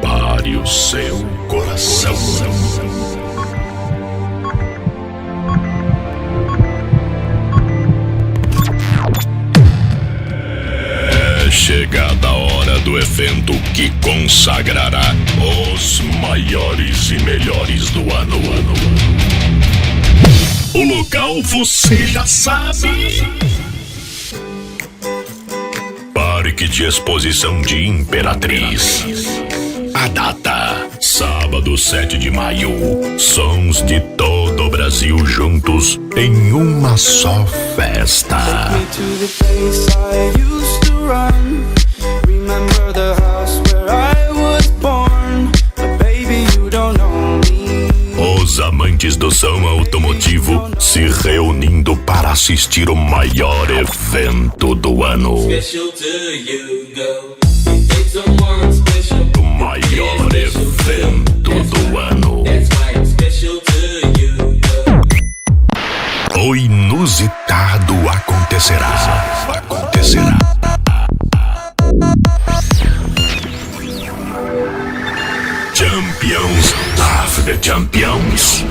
Pare o seu coração. É chegada a hora do evento que consagrará os maiores e melhores do ano. O local você já sabe. Parque de Exposição de Imperatriz. A data: sábado 7 de maio. Sons de todo o Brasil juntos em uma só festa. Os amantes do som automotivo se reunindo para assistir o maior evento do ano. O maior evento do ano. O inusitado acontecerá. Champions of the Champions.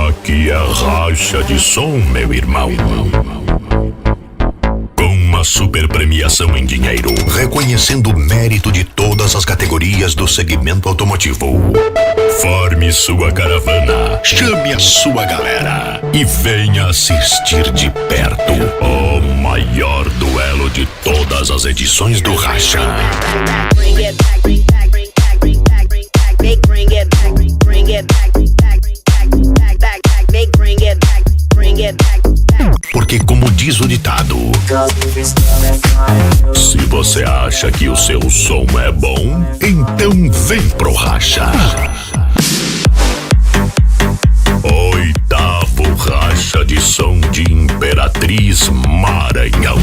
Aqui é racha de som, meu irmão. Com uma super premiação em dinheiro, reconhecendo o mérito de todas as categorias do segmento automotivo. Forme sua caravana, chame a sua galera e venha assistir de perto o maior duelo de todas as edições do Racha. Porque, como diz o ditado, se você acha que o seu som é bom, então vem pro Racha. Oitavo Racha de Som de Imperatriz, Maranhão.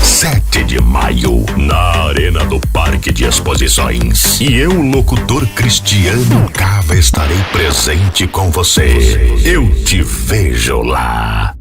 7 de maio, na Arena do Parque de Exposições. E eu, locutor Cristiano Cava, estarei presente com você. Eu te vejo lá.